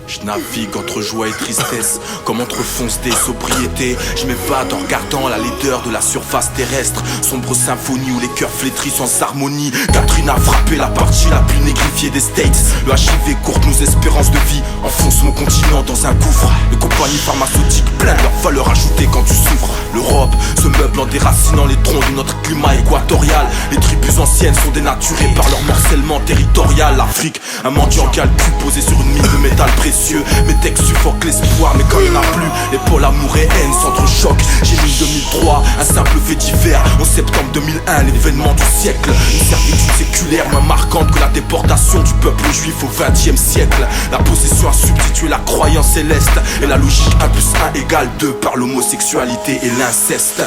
Je navigue entre joie et tristesse, comme entre fonceté et sobriété. Je m'évade en regardant la laideur de la surface terrestre. Sombre symphonie où les cœurs flétris sans harmonie. Catherine a frappé la partie la plus négrifiée des States. Le HIV courte nos espérances de vie, enfonce mon continent dans un gouffre. Les compagnies pharmaceutiques plein leur valeur ajoutée quand tu souffres. L'Europe se meuble en déracinant les troncs de notre climat équatorial. Les tribus anciennes sont dénaturées par leur morcellement territorial. L'Afrique, un mendiant calcul posé sur une mine de métal précieux. Mes textes suffoquent l'espoir, mais quand il n'y en a plus, les pôles amour et haine s'entrechoquent. J'ai mis 2003, un simple fait divers. En septembre 2001, l'événement du siècle. Une servitude séculaire moins marquante que la déportation du peuple juif au XXe siècle. La possession a substitué la croyance céleste. Et la logique 1 plus 1 égale 2 par l'homosexualité et l'inceste.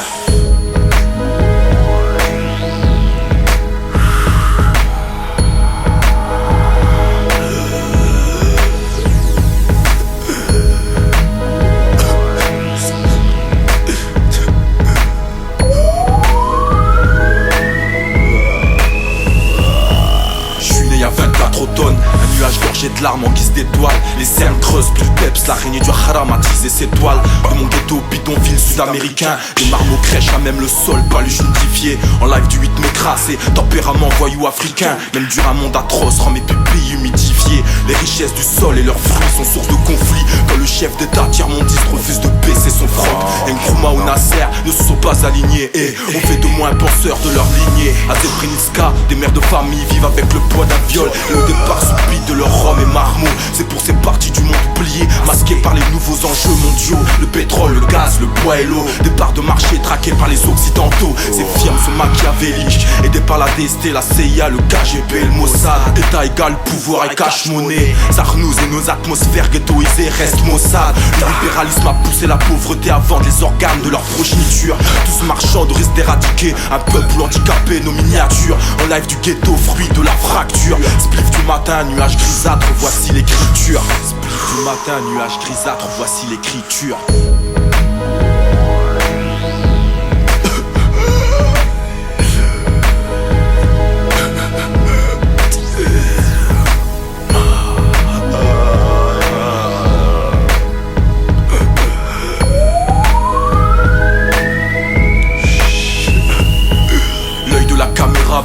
Un nuage gorgé de larmes en guise d'étoiles. Les cernes creusent plus peps, l'araignée du haram a tisé ses toiles. De mon ghetto bidonville sud-américain, les marmots crèchent à même le sol, paluche unifié. En live du 8 mai crassé, tempérament voyou africain. Même dur un monde atroce rend mes pupilles humidifiées. Les richesses du sol et leurs fruits sont source de conflits. Quand le chef d'état tiers-mondiste refuse de baisser son front, Nkrumah ou Nasser ne se sont pas alignés. Et on fait de moi un penseur de leur lignée. À Srebrenica, des mères de famille vivent avec le poids d'un viol. Et le départ subit de leur rhum et marmot. C'est pour ces parties du monde oubliées, masquées par les nouveaux enjeux mondiaux. Le pétrole, le gaz, le bois et l'eau. Des parts de marché traquées par les occidentaux. Ces firmes sont machiavéliques, aidées par la DST, la CIA, le KGB et le Mossad. État égal, pouvoir et cash-monnaie. Zarnouz et nos atmosphères ghettoisées restent Mossad. Le libéralisme a poussé la pauvreté à vendre les organes de leur progéniture. Tous marchands de risque d'éradiquer un peuple handicapé, nos miniatures. En live du ghetto, fruit de la fracture. Spliff du matin, nuage grisâtre, voici l'écriture. Spliff du matin, nuage grisâtre, voici l'écriture.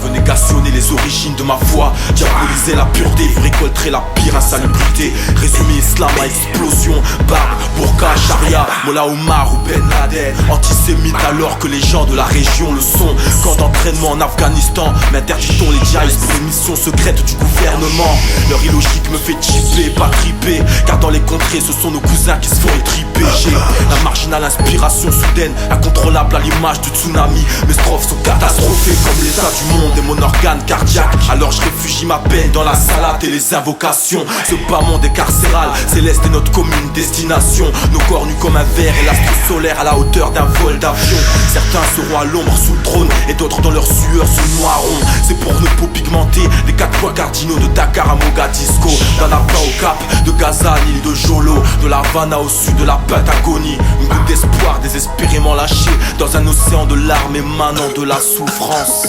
Veut négationner les origines de ma foi, diaboliser la pureté, vous récolterez la pire insalubrité. Résumer islam à explosion, barbe, burqa, charia, Mollah Omar ou Ben Laden. Antisémite alors que les gens de la région le sont. Camp d'entraînement en Afghanistan, m'interdit-on les djihadistes pour une mission secrète du gouvernement. Leur illogique me fait chipper, pas triper, car dans les contrées ce sont nos cousins qui se font étriper. J'ai la marginale inspiration soudaine, incontrôlable à l'image du tsunami. Mes strophes sont catastrophées comme l'état du monde et mon organe cardiaque. Alors je réfugie ma peine dans la salade et les invocations. Ce bas monde est carcéral, céleste est notre commune destination. Nos corps nus comme un verre et l'astre solaire à la hauteur d'un vol d'avion. Certains seront à l'ombre sous le trône et d'autres dans leur sueur se noieront. C'est pour nos peaux pigmentées, les 4 points cardinaux de Dakar à Mogadisco, d'Annaba au Cap, de Gaza à l'île de Jolo, de la Havana au sud de la Patagonie. Une goutte d'espoir désespérément lâchée dans un océan de larmes émanant de la souffrance.